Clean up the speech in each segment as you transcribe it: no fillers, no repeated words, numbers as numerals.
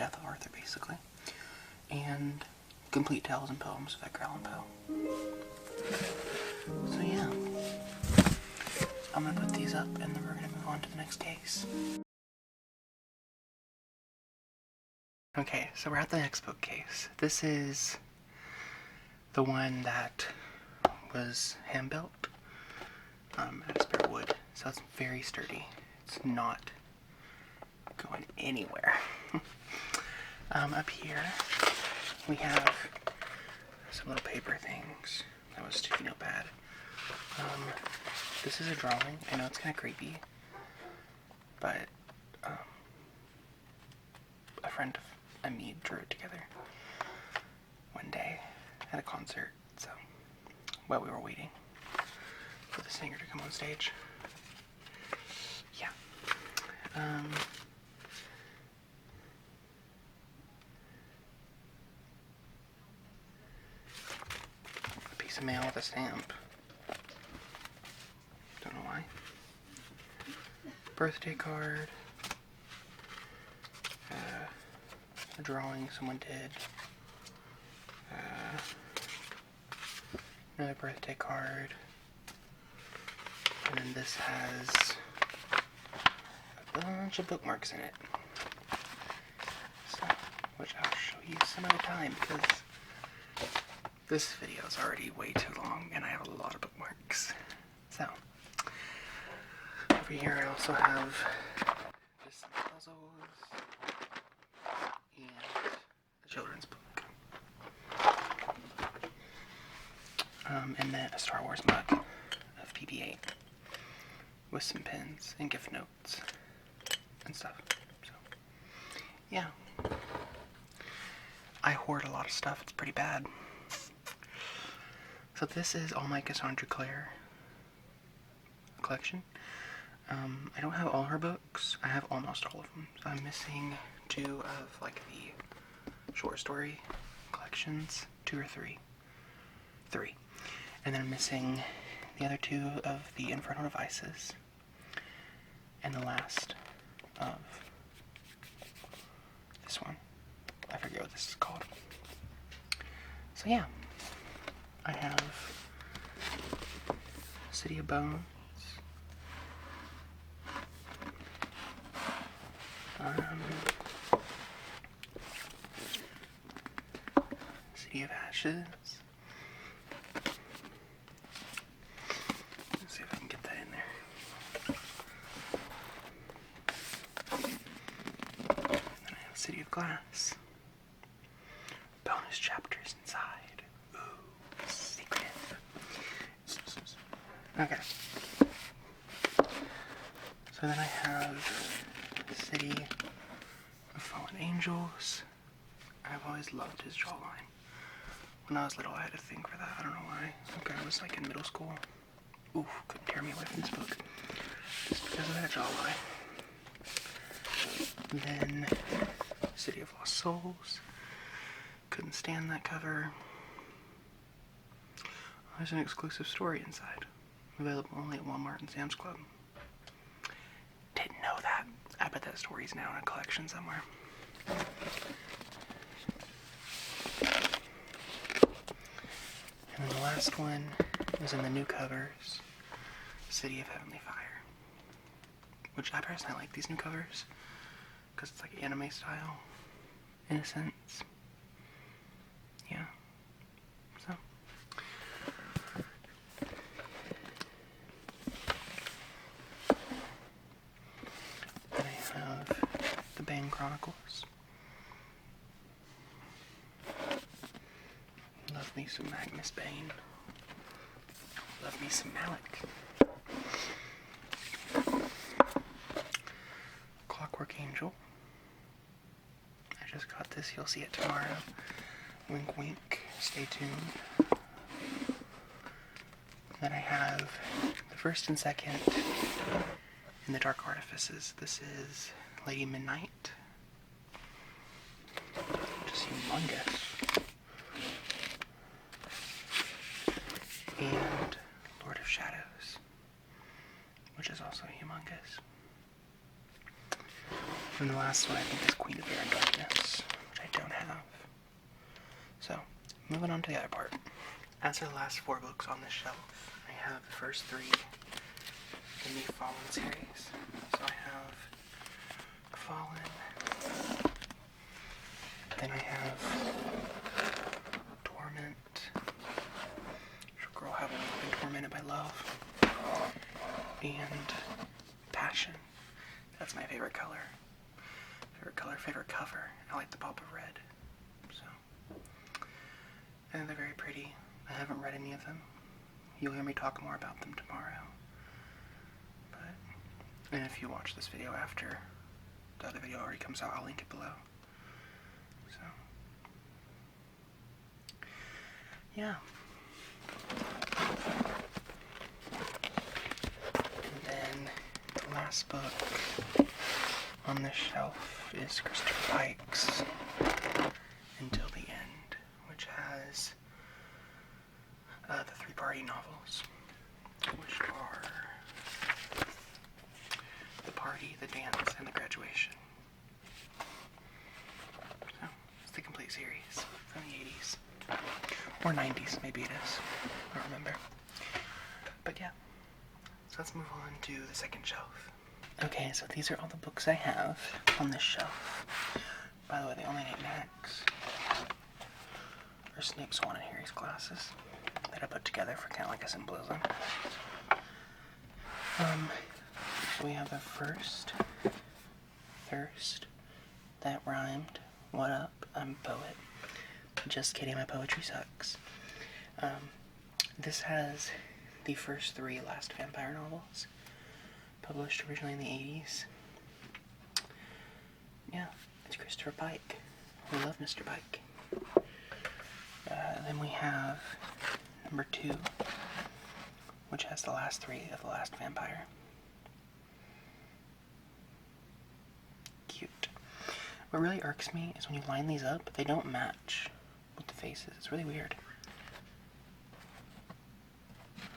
death of Arthur, basically. And Complete Tales and Poems of Edgar Allan Poe. So yeah, I'm gonna put these up and then we're gonna move on to the next case. Okay, so we're at the next bookcase. This is the one that was hand-built out of spare wood, so it's very sturdy. It's not going anywhere. Up here, we have some little paper things. That was sticky notepad. This is a drawing. I know it's kind of creepy, but a friend and me drew it together one day at a concert. So while we were waiting for the singer to come on stage, yeah. A piece of mail with a stamp. Don't know why. Birthday card. A drawing someone did. Another birthday card. And then this has a bunch of bookmarks in it. So, which I'll show you some other time because this video is already way too long and I have a lot of bookmarks. So, over here I also have just some puzzles and a children's book. And then a Star Wars mug of BB-8 with some pins and gift notes and stuff. So, yeah. I hoard a lot of stuff. It's pretty bad. So this is all my Cassandra Clare collection. I don't have all her books. I have almost all of them. So I'm missing 2 of like the short story collections, 2 or 3. 3. And then I'm missing the other 2 of the Infernal Devices. And the last of this one. I forget what this is called. So yeah. I have City of Bones. City of Ashes. Let's see if I can get that in there. Then I have City of Glass. Bonus chapters inside. Ooh, secretive. Okay. So then I have City of Fallen Angels. I've always loved his jawline. When I was little, I had a thing for that. I don't know why. Okay, I was like in middle school. Oof, couldn't tear me away from this book. Just because of that jawline. Then, City of Lost Souls. Couldn't stand that cover. There's an exclusive story inside. Available only at Walmart and Sam's Club. Didn't know that. I bet that story's now in a collection somewhere. And then the last one is in the new covers, City of Heavenly Fire. Which I personally like these new covers, because it's like anime style, in a sense. Yeah. So. Then I have the Bane Chronicles. Love me some Magnus Bane. Love me some Malik. Clockwork Angel. I just got this. You'll see it tomorrow. Wink, wink. Stay tuned. Then I have the first and second in the Dark Artifices. This is Lady Midnight. Just humongous. And Lord of Shadows, which is also humongous. And the last one I think is Queen of Air and Darkness, which I don't have. So, moving on to the other part. As for the last 4 books on this shelf, I have the first 3 in the Fallen series. So I have Fallen, then I have Torment, girl having been tormented by love, and Passion. That's my favorite color. Favorite cover. I like the pop of red. So, and they're very pretty. I haven't read any of them. You'll hear me talk more about them tomorrow. And if you watch this video after the other video already comes out, I'll link it below. So, yeah. And then the last book on this shelf is Christopher Pike's Until the End, which has the 3 party novels, which are The Party, The Dance, and The Graduation. So, it's the complete series from the 80s. Or 90s, maybe it is. I don't remember. But yeah. So let's move on to the second shelf. Okay, so these are all the books I have on this shelf. By the way, they only need Max. Or Snape, Swan, and Harry's glasses that I put together for kind of like a symbolism. So we have the first Thirst. That rhymed. What up? I'm a poet. Just kidding, my poetry sucks. This has the first 3 Last Vampire novels, published originally in the 80s. Yeah, it's Christopher Pike. We love Mr. Pike. Then we have number 2, which has the last 3 of The Last Vampire. Cute. What really irks me is when you line these up, they don't match with the faces. It's really weird.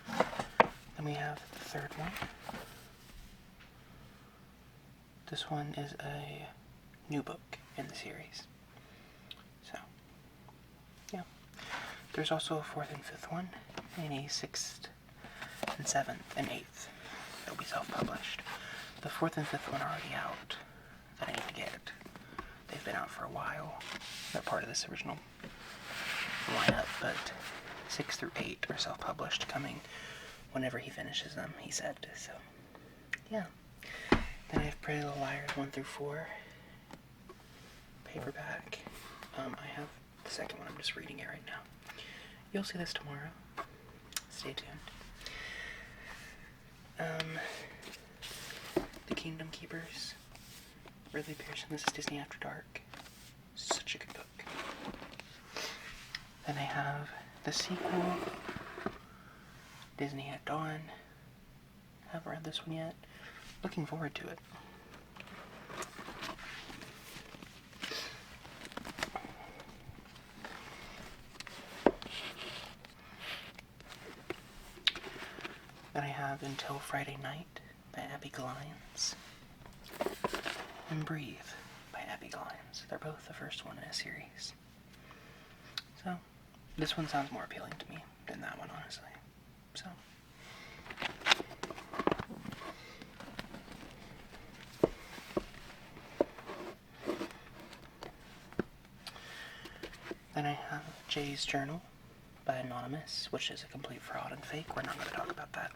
Then we have the third one. This one is a new book in the series. So, yeah. There's also a 4th and 5th one, and a 6th and 7th and 8th that will be self-published. The 4th and 5th one are already out that I need to get. They've been out for a while. They're part of this original lineup, but 6 through 8 are self-published, coming whenever he finishes them, he said. So, yeah. Then I have Pretty Little Liars 1 through 4, paperback. I have the second one, I'm just reading it right now. You'll see this tomorrow. Stay tuned. The Kingdom Keepers, Ridley Pearson. This is Disney After Dark. Such a good book. Then I have the sequel, Disney at Dawn. Haven't read this one yet. Looking forward to it. Then I have Until Friday Night by Abby Glines, and Breathe by Abby Glines. They're both the first one in a series. So, this one sounds more appealing to me than that one, honestly. So, then I have Jay's Journal by Anonymous, which is a complete fraud and fake. We're not going to talk about that.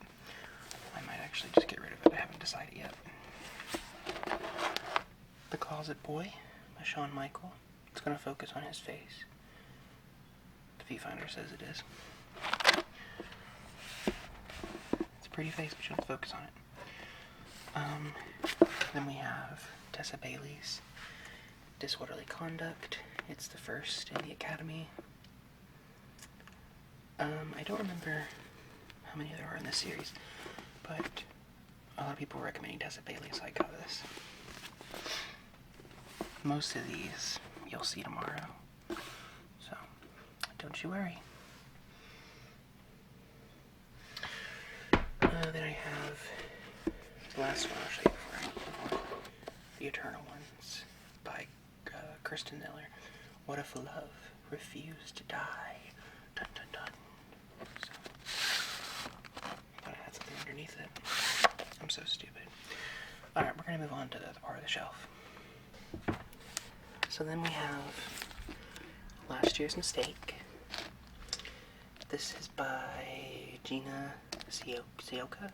I might actually just get rid of it. I haven't decided yet. The Closet Boy by Shawn Michael. It's going to focus on his face. The viewfinder says it is. It's a pretty face, but you don't focus on it. Then we have Tessa Bailey's Disorderly Conduct. It's the first in the Academy. I don't remember how many there are in this series, but a lot of people were recommending Tessa Bailey, so I got this. Most of these you'll see tomorrow, so don't you worry. Then I have the last one I'll show you before the Eternal ones. Kristen Miller. What if love refused to die? Dun dun dun. So, thought I had something underneath it. I'm so stupid. Alright, we're gonna move on to the other part of the shelf. So then we have Last Year's Mistake. This is by 𝐬𝐭𝐚𝐲.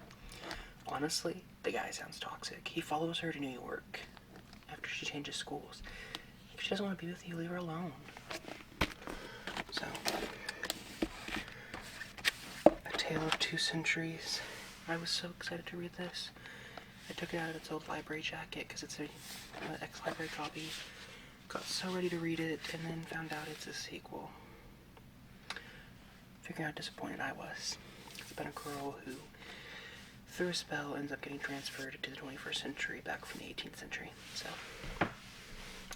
Honestly, the guy sounds toxic. He follows her to New York after she changes schools. If she doesn't want to be with you, leave her alone. So, A Tale of Two Centuries. I was so excited to read this. I took it out of its old library jacket because it's an ex-library copy. Got so ready to read it and then found out it's a sequel. Figuring out how disappointed I was. It's about a girl who, through a spell, ends up getting transferred to the 21st century back from the 18th century. So,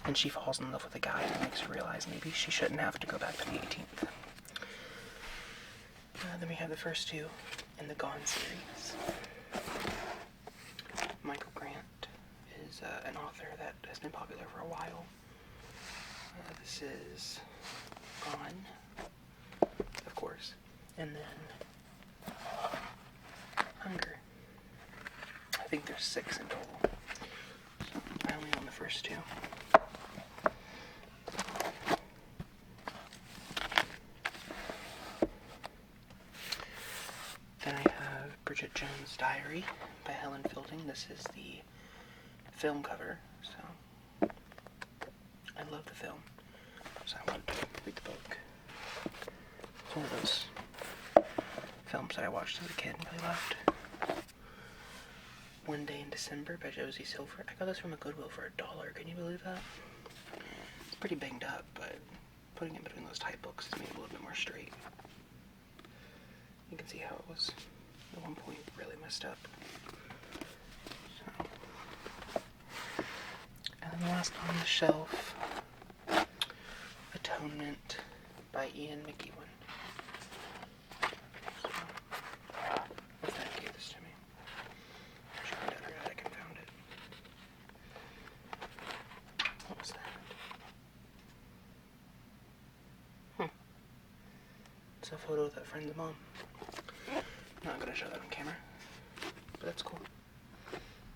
and she falls in love with a guy that makes her realize maybe she shouldn't have to go back to the 18th. Then we have the first two in the Gone series. Michael Grant is an author that has been popular for a while. This is Gone, of course, and then Hunger. I think there's 6 in total. So I only own the first 2. Then I have Bridget Jones' Diary by Helen Fielding. This is the film cover, so I love the film, so I wanted to read the book. It's one of those films that I watched as a kid and really loved. One Day in December by Josie Silver. I got this from a Goodwill for $1. Can you believe that? It's pretty banged up, but putting it between those type books has made it a little bit more straight. You can see how it was at one point really messed up. So. And then the last on the shelf, Atonement by Ian McEwan. So, my friend gave this to me. She went out her attic and found it. What was that? It's a photo of that friend's mom. Not gonna show that on camera, but that's cool.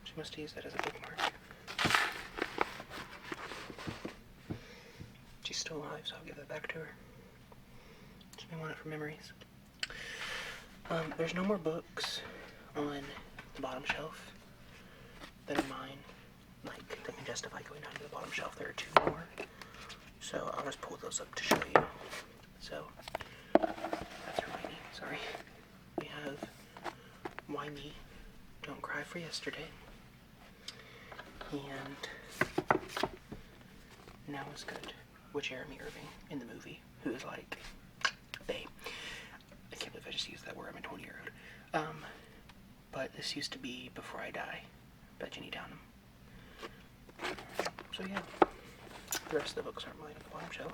She must use that as a bookmark. She's still alive, so I'll give that back to her. She may want it for memories. There's no more books on the bottom shelf that are mine. Like, that can justify going down to the bottom shelf. There are 2 more. So I'll just pull those up to show you. So, that's Hermione, sorry. We have Why Me? Don't Cry for Yesterday. And Now Is Good with Jeremy Irving in the movie, who is like, bae. I can't believe I just used that word, I'm a 20-year-old. But this used to be Before I Die by Jenny Downham. So yeah, the rest of the books aren't mine on the bottom shelf.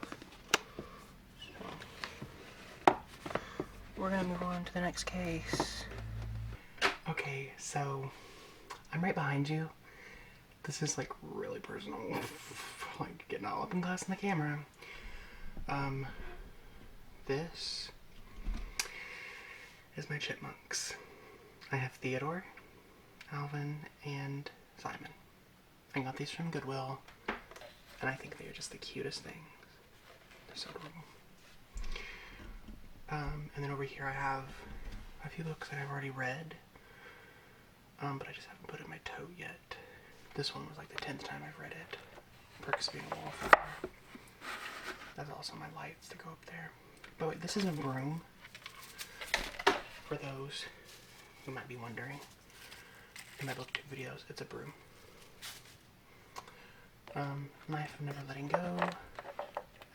So, we're gonna move on to the next case. Okay, so I'm right behind you. This is like really personal, like getting all up and close in the camera. This is my chipmunks. I have Theodore, Alvin, and Simon. I got these from Goodwill, and I think they're just the cutest things. They're so adorable. And then over here I have a few books that I've already read, but I just haven't put it in my tote yet. This one was like the 10th time I've read it. Perks of Being a Wallflower. That's also my lights to go up there. But wait, this is a broom. For those who might be wondering, in my booktube videos, it's a broom. Knife of Never Letting Go,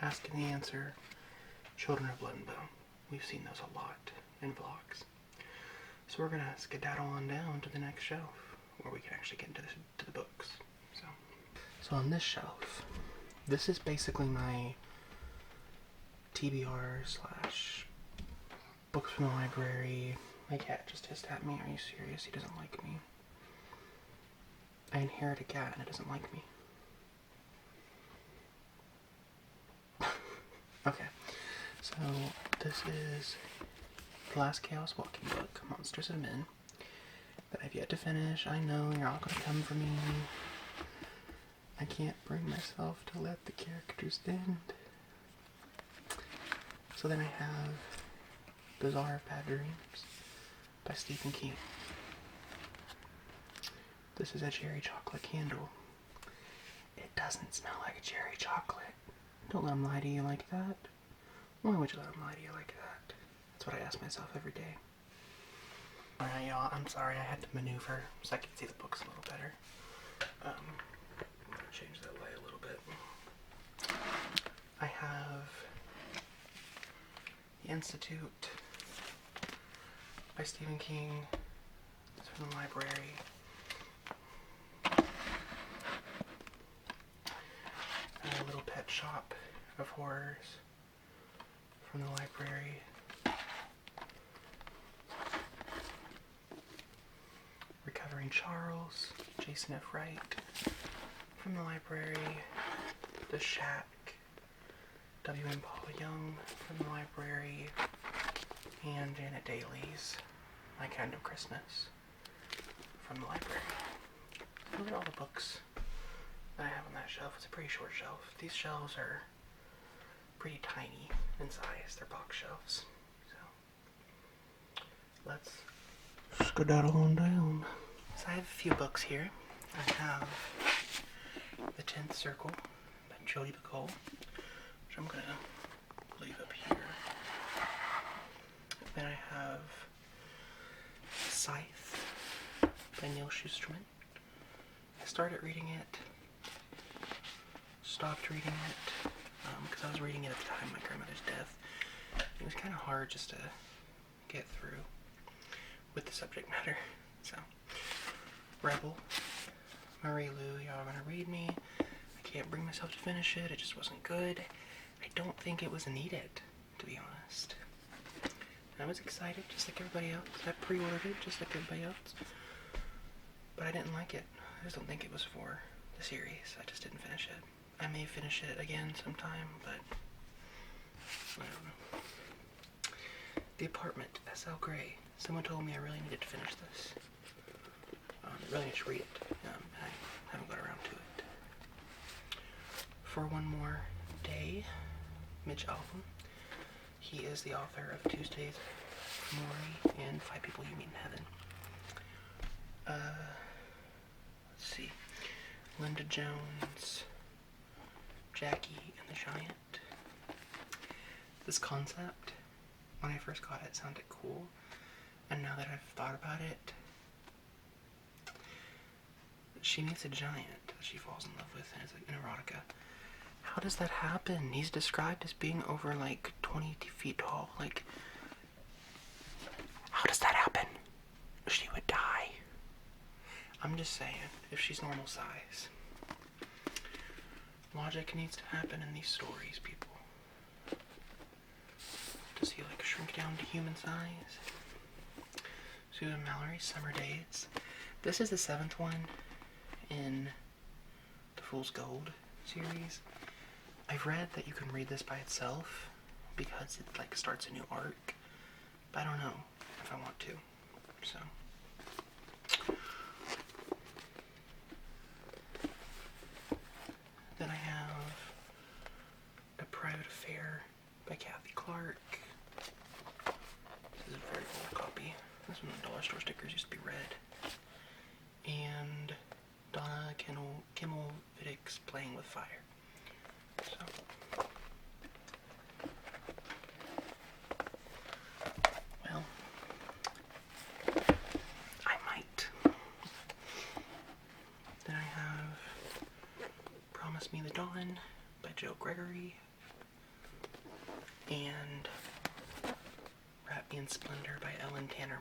Asking the Answer, Children of Blood and Bone. We've seen those a lot in vlogs. So we're gonna skedaddle on down to the next shelf, where we can actually get into the books. So on this shelf, this is basically my TBR / books from the library. My cat just hissed at me. Are you serious? He doesn't like me. I inherit a cat and it doesn't like me. Okay, so this is the last Chaos Walking book, Monsters of Men, that I've yet to finish. I know you're all gonna come for me. I can't bring myself to let the characters end. So then I have The Czar of Bad Dreams by Stephen King. This is a cherry chocolate candle. It doesn't smell like cherry chocolate. Don't let them lie to you like that. Why would you let them lie to you like that? That's what I ask myself every day. Alright, y'all, I'm sorry I had to maneuver so I could see the books a little better. I'm gonna change that light a little bit. I have The Institute by Stephen King. It's from the library. And A Little Pet Shop of Horrors from the library. Recovering Charles, Jason F. Wright from the library. The Shack, W.M. Paul Young from the library. And Janet Daly's My Kind of Christmas from the library. Look at all the books that I have on that shelf. It's a pretty short shelf. These shelves are pretty tiny in size. They're box shelves. So let's skedaddle on down. So I have a few books here. I have The 10th Circle by 𝐬𝐭𝐚𝐲, which I'm gonna leave up here. Then I have Scythe by Neil Shusterman. I started reading it, stopped reading it, because I was reading it at the time of my grandmother's death. It was kind of hard just to get through with the subject matter. So, Rebel, Marie Lu, y'all are gonna read me. I can't bring myself to finish it. It just wasn't good. I don't think it was needed, to be honest. And I was excited, just like everybody else. I pre-ordered it, just like everybody else. But I didn't like it. I just don't think it was for the series. I just didn't finish it. I may finish it again sometime, but I don't know. The Apartment, S.L. Gray. Someone told me I really needed to finish this. Really need to read it. I haven't got around to it. For One More Day, Mitch Albom. He is the author of Tuesdays Maury and Five People You Meet in Heaven. Let's see. Linda Jones, Jackie and the Giant. This concept, when I first got it, sounded cool. And now that I've thought about it, she meets a giant that she falls in love with, and it's like an erotica. How does that happen? He's described as being over like 20 feet tall. Like, how does that happen? She would die. I'm just saying, if she's normal size. Logic needs to happen in these stories, people. Does he like shrink down to human size? Susan Mallory, Summer Days. This is the 7th one in the Fool's Gold series. I've read that you can read this by itself because it like starts a new arc, but I don't know if I want to. So then I have A Private Affair by Kathy Clark. This is a very old copy. This one, the dollar store stickers used to be red. And Donna Kimmel-Viddick's Playing with Fire. So, well, I might. Then I have Promise Me the Dawn by Joe Gregory. And Wrap Me in Splendor by Ellen Tanner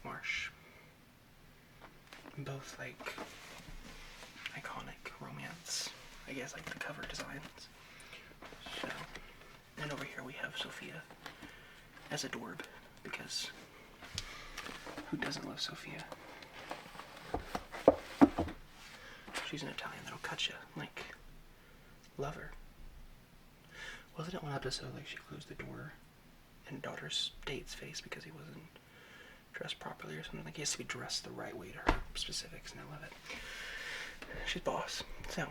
Marsh. Both like iconic romance, I guess, like the cover designs. So, and over here we have Sophia as a Dorb, because who doesn't love Sophia? She's an Italian that'll cut you, like, love her. wasn't it one episode like she closed the door in daughter's date's face because he wasn't dressed properly or something? Like he has to be dressed the right way to her specifics, and I love it. She's boss. So,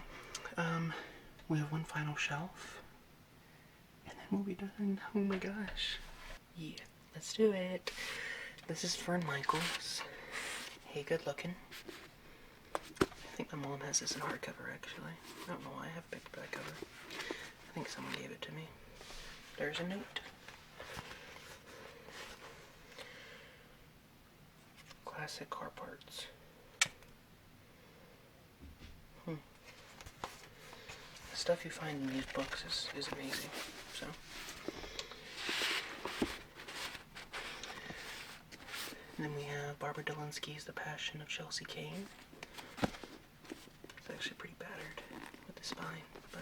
we have one final shelf, and then we'll be done. Oh my gosh. Yeah, let's do it. This is Fern Michaels. Hey, good looking. I think my mom has this in hardcover, actually. I don't know why I have a paperback cover. I think someone gave it to me. There's a note. Classic car parts. The stuff you find in these books is amazing. So, and then we have Barbara Delinsky's The Passion of Chelsea Cain. It's actually pretty battered with the spine, but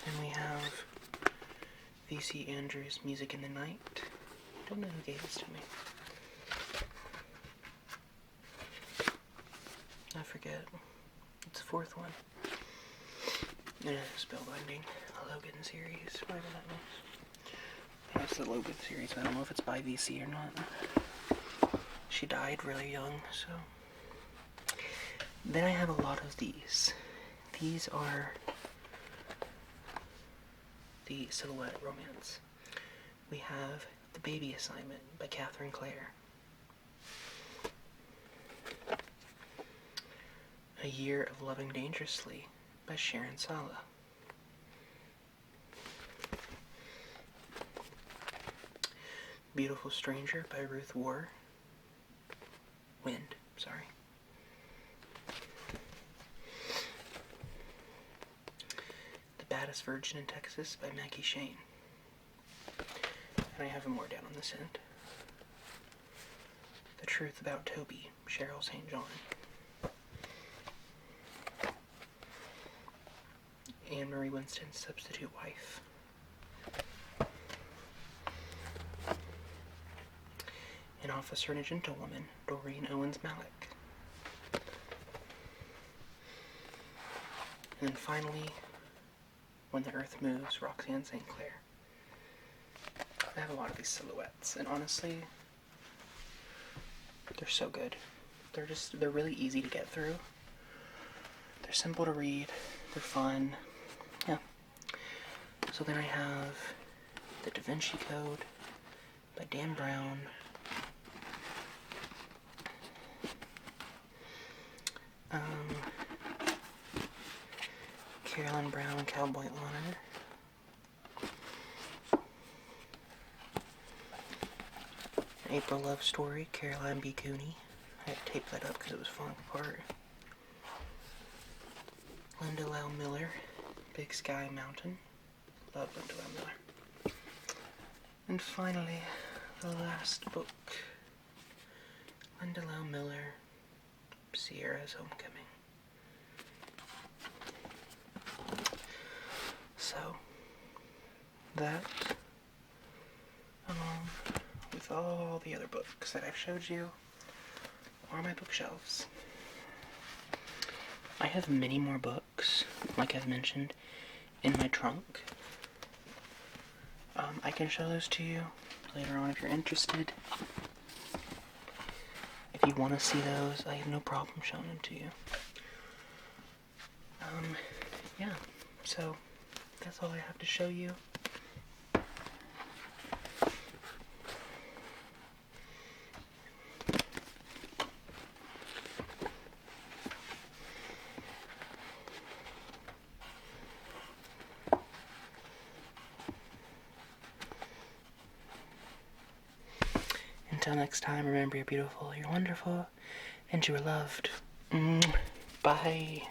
then we have V.C. Andrews' Music in the Night. I don't know who gave this to me. I forget. It's the fourth one. And it's Spellbinding, a Logan series, whatever that means. That's the Logan series. I don't know if it's by VC or not. She died really young, so. Then I have a lot of these. These are the Silhouette romance. We have The Baby Assignment by Cassandra Clare. A Year of Loving Dangerously by Sharon Sala. Beautiful Stranger by Ruth Wind. The Baddest Virgin in Texas by Maggie Shane. And I have more down on this end. The Truth About Toby, Cheryl St. John. Anne Marie Winston's Substitute Wife. An Officer and a Gentlewoman, Doreen Owens Malick. And then finally, When the Earth Moves, Roxanne St. Clair. I have a lot of these silhouettes, and honestly, they're so good. They're really easy to get through. They're simple to read. They're fun. Yeah. So then I have The Da Vinci Code by Dan Brown. Carolyn Brown, Cowboy Honor. An April Love Story, Caroline B. Cooney. I had to tape that up because it was falling apart. Linda Lau Miller, Big Sky Mountain. Love Linda Lau Miller. And finally, the last book. Linda Lau Miller, Sierra's Homecoming. So, that, along with all the other books that I've showed you, are my bookshelves. I have many more books, like I've mentioned, in my trunk. I can show those to you later on if you're interested. If you want to see those, I have no problem showing them to you. Yeah, so that's all I have to show you. Until next time, remember you're beautiful, you're wonderful, and you are loved. Bye.